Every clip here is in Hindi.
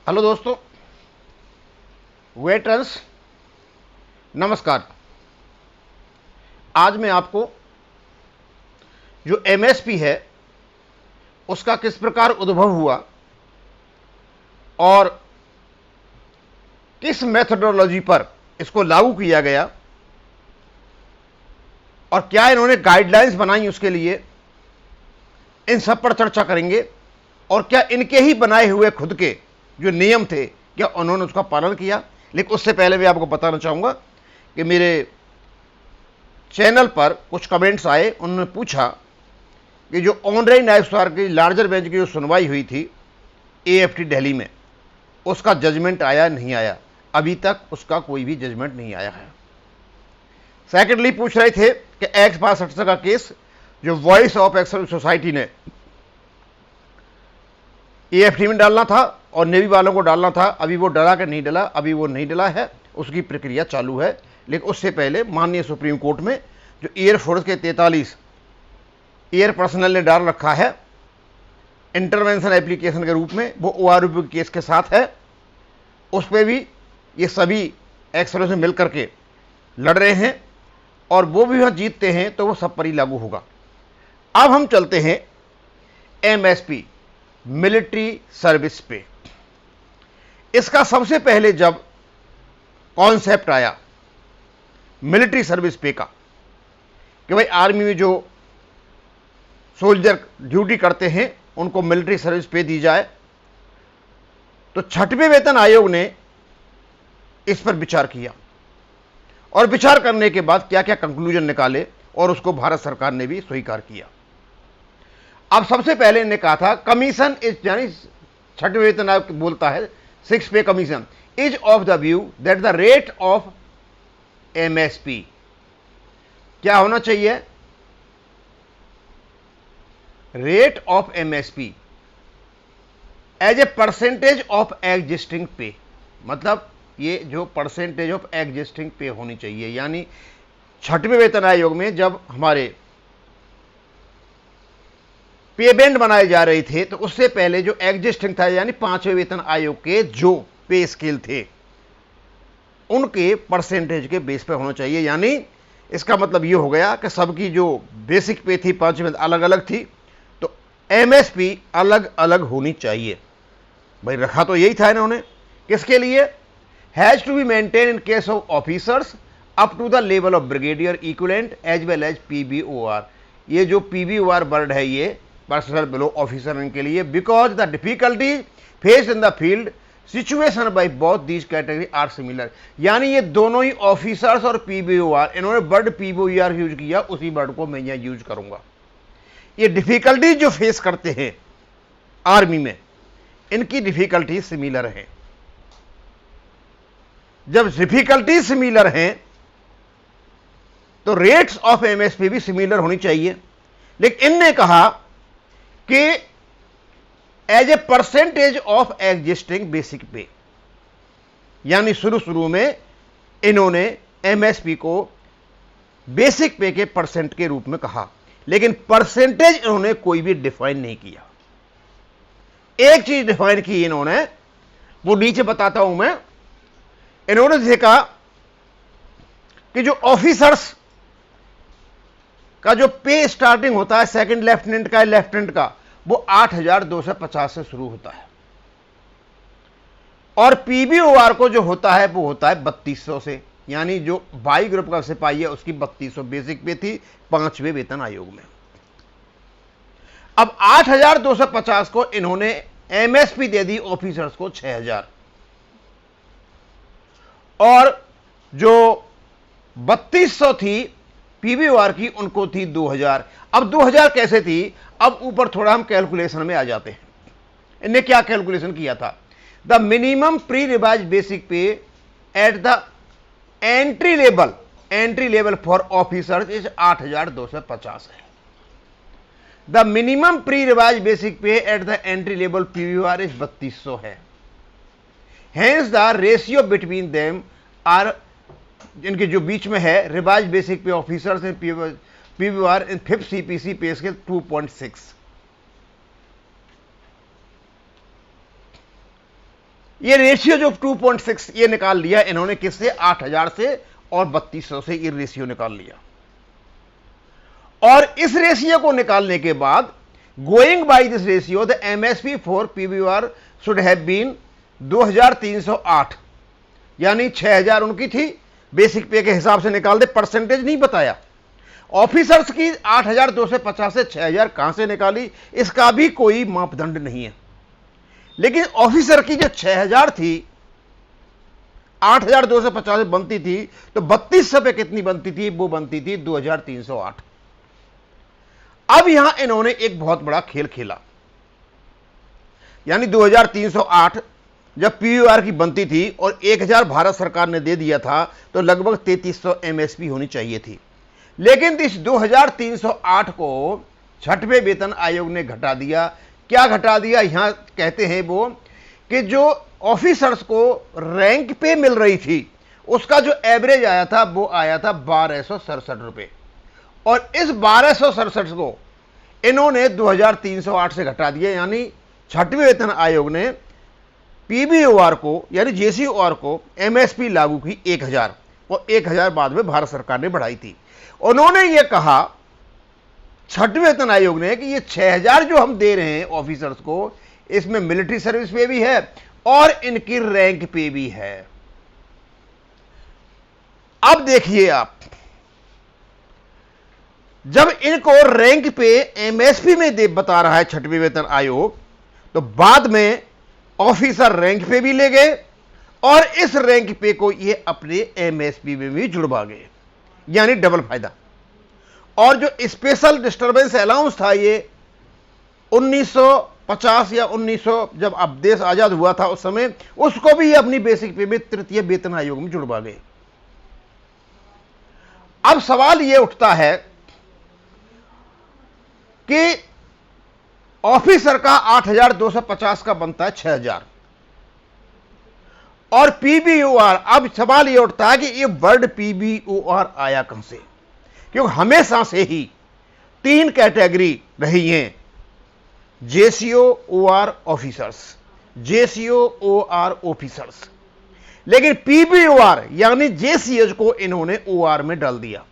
हेलो दोस्तों, वेटरन्स नमस्कार। आज मैं आपको जो एमएसपी है उसका किस प्रकार उद्भव हुआ और किस मेथोडोलॉजी पर इसको लागू किया गया और क्या इन्होंने गाइडलाइंस बनाई उसके लिए, इन सब पर चर्चा करेंगे। और क्या इनके ही बनाए हुए खुद के जो नियम थे क्या उन्होंने उसका पालन किया। लेकिन उससे पहले मैं आपको बताना चाहूंगा कि मेरे चैनल पर कुछ कमेंट्स आए। उन्होंने पूछा कि जो ऑनलाइन न्यायस्थान की लार्जर बेंच की जो सुनवाई हुई थी एएफटी दिल्ली में, उसका जजमेंट आया नहीं आया। अभी तक उसका कोई भी जजमेंट नहीं आया है। सेकेंडली पूछ रहे थे कि एक्ट 65 का केस जो वॉइस ऑफ एक्सल सोसाइटी ने एएफटी में डालना था और नेवी वालों को डालना था, अभी वो डला कि नहीं डला, अभी वो नहीं डला है, उसकी प्रक्रिया चालू है। लेकिन उससे पहले माननीय सुप्रीम कोर्ट में जो एयरफोर्स के 43 एयर पर्सनल ने डाल रखा है इंटरवेंशन एप्लीकेशन के रूप में, वो ओआरओपी केस के साथ है। उस पर भी ये सभी एक्सरों से मिल करके लड़ रहे हैं और वो भी वहां जीतते हैं तो वो सब पर ही लागू होगा। अब हम चलते हैं एमएसपी, मिलिट्री सर्विस पे। इसका सबसे पहले जब कॉन्सेप्ट आया मिलिट्री सर्विस पे का कि भाई आर्मी में जो सोल्जर ड्यूटी करते हैं उनको मिलिट्री सर्विस पे दी जाए, तो 6वें वेतन आयोग ने इस पर विचार किया और विचार करने के बाद क्या क्या कंक्लूजन निकाले और उसको भारत सरकार ने भी स्वीकार किया। अब सबसे पहले इन्होंने कहा था कमीशन इज, यानी 6वें वेतन आयोग बोलता है 6 pay commission is of the view that the rate of MSP क्या होना चाहिए, rate of MSP as a percentage of existing pay. मतलब ये जो परसेंटेज ऑफ एग्जिस्टिंग पे होनी चाहिए, यानी 6वें वेतन आयोग में जब हमारे पे बैंड बनाए जा रहे थे तो उससे पहले जो एग्जिस्टिंग था, यानी 5वें वेतन आयोग के जो पे स्केल थे उनके परसेंटेज के बेस पे होना चाहिए। यानी इसका मतलब ये हो गया कि सबकी जो बेसिक पे थी 5वें अलग अलग थी, तो एमएसपी अलग अलग होनी चाहिए। भाई रखा तो यही था इन्होंने, किसके लिए, has to be maintain in case of officers up to the level of brigadier equivalent as well as PBOR. ये जो पीबीओआर वर्ड है ये पर्सनल बिलो ऑफिसर के लिए, because the difficulties faced in the field situation by both these category are similar. यानी ये दोनों ही ऑफिसर्स और पीबीओआर, इन्होंने वर्ड पीबीओआर यूज किया, उसी वर्ड को मैं यहां यूज करूंगा। ये डिफिकल्टीज जो फेस करते हैं आर्मी में, इनकी डिफिकल्टीज सिमिलर हैं। जब डिफिकल्टीज सिमिलर हैं तो रेट्स ऑफ एमएसपी भी सिमिलर होनी चाहिए। लेकिन इनने कहा कि as a percentage of existing basic pay, यानी शुरू में इन्होंने एमएसपी को बेसिक पे के परसेंट के रूप में कहा, लेकिन परसेंटेज इन्होंने कोई भी डिफाइन नहीं किया। एक चीज डिफाइन की इन्होंने, वो नीचे बताता हूं मैं। इन्होंने देखा कि जो ऑफिसर्स का जो पे स्टार्टिंग होता है सेकंड लेफ्टिनेंट का, लेफ्टिनेंट का, वो 8,250 से शुरू होता है और पीबीओआर को जो होता है वो होता है 3200 से। यानी जो बाई ग्रुप का सिपाही है उसकी 3200 बेसिक पे थी 5वें वेतन आयोग में। अब 8,250 को इन्होंने एमएसपी दे दी ऑफिसर्स को 6,000 और जो 3200 थी पीबीओआर की उनको थी 2,000। अब 2,000 कैसे थी, अब ऊपर थोड़ा हम कैलकुलेशन में आ जाते हैं। इन्हें क्या कैलकुलेशन किया था, the minimum pre revise basic pay at the entry level for officers is 8,250 है। The minimum pre revise basic pay at the entry level PBOR is 3200 है। Hence the ratio between them are, इनके जो बीच में है revise basic pay officers and PBOR in 5th CPC pay scale 2.6। ये रेशियो जो 2.6 ये निकाल लिया इन्होंने किससे, 8000 से और 3200 से ये रेशियो निकाल लिया। और इस रेशियो को निकालने के बाद going by this ratio the MSP for PVR should have been 2308, यानी 6000 उनकी थी, बेसिक पे के हिसाब से निकाल दे, परसेंटेज नहीं बताया। ऑफिसर्स की 8250 से 6000 कहां से निकाली, इसका भी कोई मापदंड नहीं है। लेकिन ऑफिसर की जो 6000 थी, 8250 बनती थी, तो 3200 पे कितनी बनती थी, वो बनती थी 2308। अब यहां इन्होंने एक बहुत बड़ा खेल खेला, यानी 2308 जब पीवीआर की बनती थी और 1000 भारत सरकार ने दे दिया था, तो लगभग 3300 एमएसपी होनी चाहिए थी। लेकिन इस 2308 को छठवें वेतन आयोग ने घटा दिया। क्या घटा दिया, यहां कहते हैं वो कि जो ऑफिसर्स को रैंक पे मिल रही थी उसका जो एवरेज आया था वो आया था 1267 रुपए, और इस 1267 को इन्होंने 2308 से घटा दिया। यानी छठवें वेतन आयोग ने पीबीओआर को यानी जेसीओआर को एमएसपी लागू की 1000, और 1000 बाद में भारत सरकार ने बढ़ाई थी। उन्होंने ये कहा छठवें वेतन आयोग ने कि ये 6000 जो हम दे रहे हैं ऑफिसर्स को, इसमें मिलिट्री सर्विस पे भी है और इनकी रैंक पे भी है। अब देखिए आप, जब इनको रैंक पे एमएसपी में दे बता रहा है छठवें वेतन आयोग, तो बाद में ऑफिसर रैंक पे भी ले गए और इस रैंक पे को ये अपने एमएसपी में भी जुड़वा गए, यानी डबल फायदा। और जो स्पेशल डिस्टरबेंस अलाउंस था, ये 1950 या 1900 जब अब देश आजाद हुआ था उस समय, उसको भी अपनी बेसिक पे में तृतीय वेतन आयोग में जुड़वा गए। अब सवाल यह उठता है कि ऑफिसर का 8250 का बनता है 6000, और पीबीओआर, अब सवाल यह उठता है कि ये वर्ड पीबीओआर आया कहां से, क्योंकि हमेशा से ही 3 कैटेगरी रही हैं, जेसीओआर ऑफिसर्स, जेसीओआर ऑफिसर्स। लेकिन पीबीओआर यानी जेसीएच को इन्होंने ओआर में डाल दिया,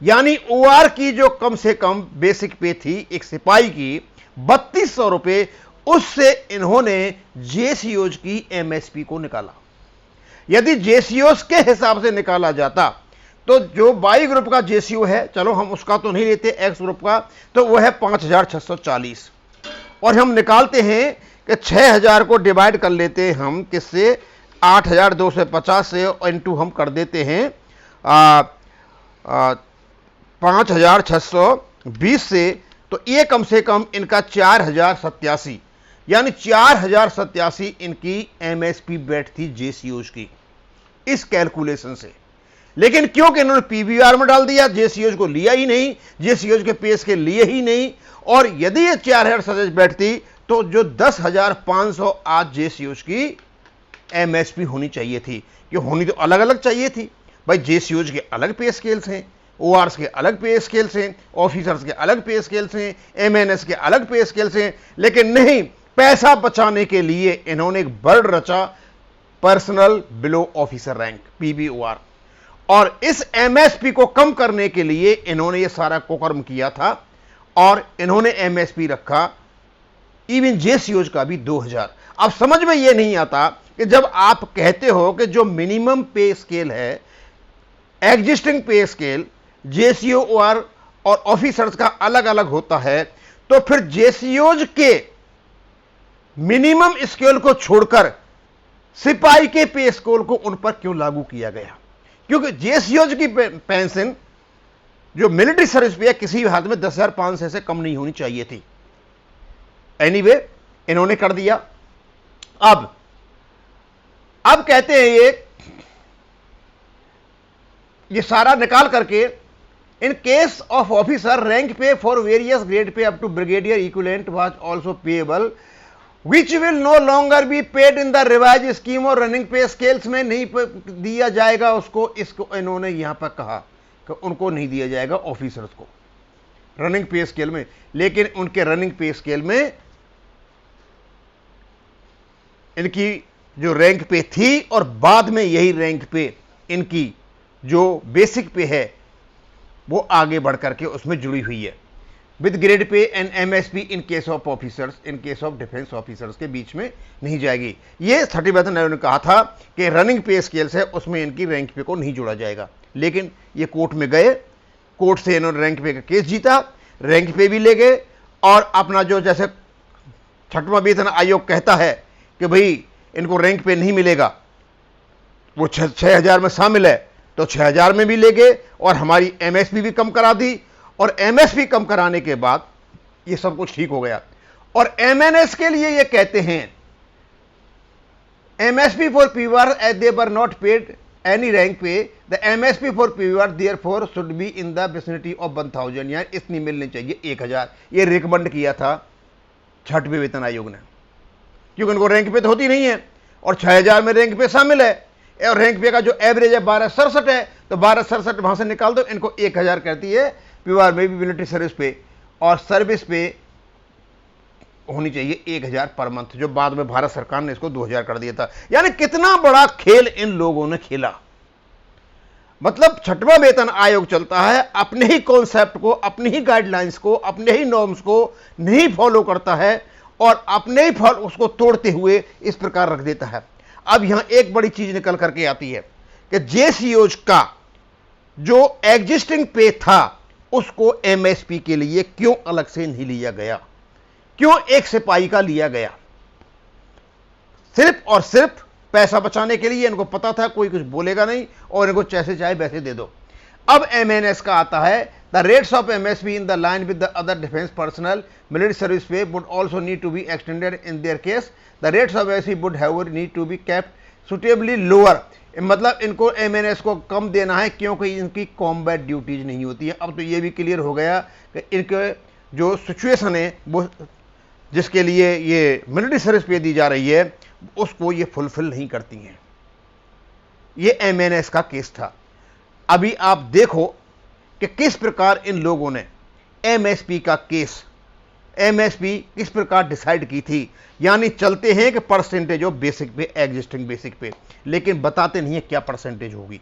यानी ओआर की जो कम से कम बेसिक पे थी एक सिपाही की 3200 रुपए, उससे इन्होंने जेसीओज की एमएसपी को निकाला। यदि जेसीओज के हिसाब से निकाला जाता तो जो वाई ग्रुप का जेसीओ है, चलो हम उसका तो नहीं लेते, एक्स ग्रुप का, तो वो है 5640, और हम निकालते हैं कि 6000 को डिवाइड कर लेते हैं हम किससे, 8250 से, इनटू हम कर देते हैं 5620 से, तो ये कम से कम इनका 4087, यानी 4087 इनकी एमएसपी बैठती जेसीओज की इस कैलकुलेशन से। लेकिन क्योंकि इन्होंने पीबीआर में डाल दिया, जेसीओज को लिया ही नहीं, जेसीओज के पेश के लिए ही नहीं, और यदि ये 4000 बैठती तो जो 10,500 आज जेसीओज की एमएसपी होनी चाहिए थी, कि होनी तो अलग अलग चाहिए थी भाई। जेसीओज के अलग पे स्केल्स हैं, ओआरस के अलग पे स्केल्स हैं, ऑफिसर्स के अलग पे स्केल्स हैं, एमएनएस के अलग पे स्केल्स हैं, लेकिन नहीं, पैसा बचाने के लिए इन्होंने एक वर्ड रचा, पर्सनल बिलो ऑफिसर रैंक, पीबीओआर, और इस एमएसपी को कम करने के लिए इन्होंने ये सारा कुकर्म किया था, और इन्होंने एमएसपी रखा इवन जेसीओज का भी 2000। अब समझ में ये नहीं आता कि जब आप कहते हो कि जो मिनिमम पे स्केल है, एग्जिस्टिंग पे स्केल जेसीओआर और ऑफिसर्स का अलग अलग होता है, तो फिर जेसीओज के मिनिमम स्केल को छोड़कर सिपाही के पे स्केल को उन पर क्यों लागू किया गया? क्योंकि जेसीओज की पेंशन जो मिलिट्री सर्विस पे है, किसी भी हाथ में 10,500 से कम नहीं होनी चाहिए थी। एनीवे, इन्होंने कर दिया। अब कहते हैं ये सारा निकाल करके, in case of officer rank pay for various grade pay up to brigadier equivalent was also payable which will no longer be paid in the revise scheme और रनिंग पे स्केल्स में नहीं दिया जाएगा उसको। इसको इन्होंने यहां पर कहा कि उनको नहीं दिया जाएगा ऑफिसर्स को रनिंग पे स्केल में, लेकिन उनके रनिंग पे स्केल में इनकी जो रैंक पे थी और बाद में यही रैंक पे इनकी जो बेसिक पे है वो आगे बढ़ करके उसमें जुड़ी हुई है। With grade pay and MSP in case of officers, in case of defence officers के बीच में नहीं जाएगी। ये 30 ने कहा था कि रनिंग पे स्केल्स है उसमें इनकी रैंक पे को नहीं जोड़ा जाएगा, लेकिन ये कोर्ट में गए, कोर्ट से इन्होंने रैंक पे का केस जीता, रैंक पे भी ले गए और अपना जो जैसे 6वां वेतन आयोग कहता है कि भाई इनको रैंक पे नहीं मिलेगा, वो 6000 में शामिल है तो 6000 में भी ले गए और हमारी एमएसपी भी कम करा दी और एमएसपी कम कराने के बाद ये सब कुछ ठीक हो गया। और एमएनएस के लिए ये कहते हैं MSP for PVR as they were not paid any rank pay, the MSP for PVR therefore should be in the vicinity of 1000, यानी इतनी मिलनी चाहिए 1000। ये रिकमेंड किया था 6वें वेतन आयोग ने, क्योंकि उनको रैंक पे तो होती नहीं है और 6000 में रैंक पे शामिल है और रैंक पे का जो एवरेज है 1267 है, तो 1267 वहां से निकाल दो, इनको 1000 करती है पीवीआर में भी मिलिट्री सर्विस पे, और सर्विस पे होनी चाहिए 1000 पर मंथ, जो बाद में भारत सरकार ने इसको 2000 कर दिया था। यानी कितना बड़ा खेल इन लोगों ने खेला। मतलब 6वां वेतन आयोग चलता है अपने ही कॉन्सेप्ट को, अपनी ही गाइडलाइंस को, अपने ही नॉर्म्स को नहीं फॉलो करता है और अपने ही फल उसको तोड़ते हुए इस प्रकार रख देता है। अब यहां एक बड़ी चीज निकल करके आती है कि जेसीओज का जो एग्जिस्टिंग पे था उसको एमएसपी के लिए क्यों अलग से नहीं लिया गया, क्यों एक सिपाही का लिया गया? सिर्फ और सिर्फ पैसा बचाने के लिए। इनको पता था कोई कुछ बोलेगा नहीं और इनको जैसे चाहे वैसे दे दो। अब एमएनएस का आता है, the rates of MSP in the line with the other defence personnel military service pay would also need to be extended in their case, the rates of MSP would have need to be kept suitably lower. मतलब इनको एमएनएस को कम देना है क्योंकि इनकी कॉम्बैट ड्यूटीज नहीं होती है। अब तो ये भी क्लियर हो गया कि इनके जो सिचुएशन है वो जिसके लिए ये मिलिट्री सर्विस पे दी जा रही है उसको ये फुलफिल नहीं करती हैं। ये एमएनएस का केस था। अभी आप देखो कि किस प्रकार इन लोगों ने एमएसपी का केस, एमएसपी किस प्रकार डिसाइड की थी। यानी चलते हैं कि परसेंटेज ऑफ बेसिक पे, एग्जिस्टिंग बेसिक पे, लेकिन बताते नहीं है क्या परसेंटेज होगी।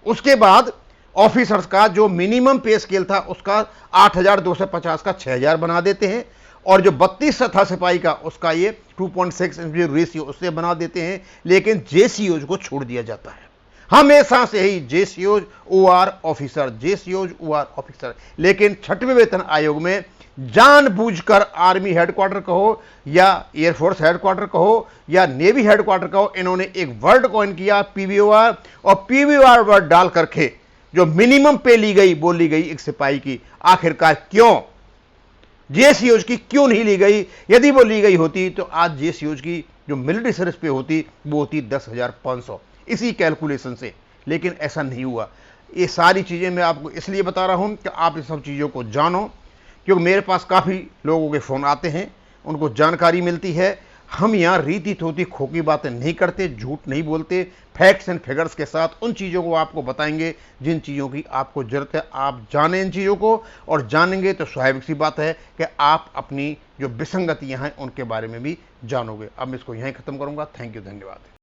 उसके बाद ऑफिसर्स का जो मिनिमम पे स्केल था उसका 8250 का 6000 बना देते हैं और जो 32 था सिपाही का उसका ये 2.6 रेशियो उससे बना देते हैं, लेकिन जेसीओज को छोड़ दिया जाता है। हमेशा से ही जेसीओज ओआर ऑफिसर, जेसीओज ओआर ऑफिसर। लेकिन 6वें वेतन आयोग में जानबूझकर आर्मी हेडक्वार्टर कहो या एयरफोर्स हेडक्वार्टर कहो या नेवी हेडक्वार्टर कहो, इन्होंने एक वर्ड कॉइन किया पीवीओआर, और पीवीओआर वर्ड डाल करके जो मिनिमम पे ली गई बोली गई एक सिपाही की, आखिरकार क्यों जेसीओज की क्यों नहीं ली गई? यदि वो ली गई होती तो आज जेसीओज की जो मिलिट्री सर्विस पे होती वो होती 10,500 इसी कैलकुलेशन से, लेकिन ऐसा नहीं हुआ। ये सारी चीजें मैं आपको इसलिए बता रहा हूं कि आप इस सब चीजों को जानो, क्योंकि मेरे पास काफी लोगों के फोन आते हैं, उनको जानकारी मिलती है। हम यहाँ रीति थोती खोखी बातें नहीं करते, झूठ नहीं बोलते, फैक्ट्स एंड फिगर्स के साथ उन चीज़ों को आपको बताएंगे जिन चीज़ों की आपको जरूरत है। आप जानें इन चीज़ों को, और जानेंगे तो स्वाभाविक सी बात है कि आप अपनी जो विसंगतियां हैं उनके बारे में भी जानोगे। अब मैं इसको यहीं ख़त्म करूँगा। थैंक यू, धन्यवाद।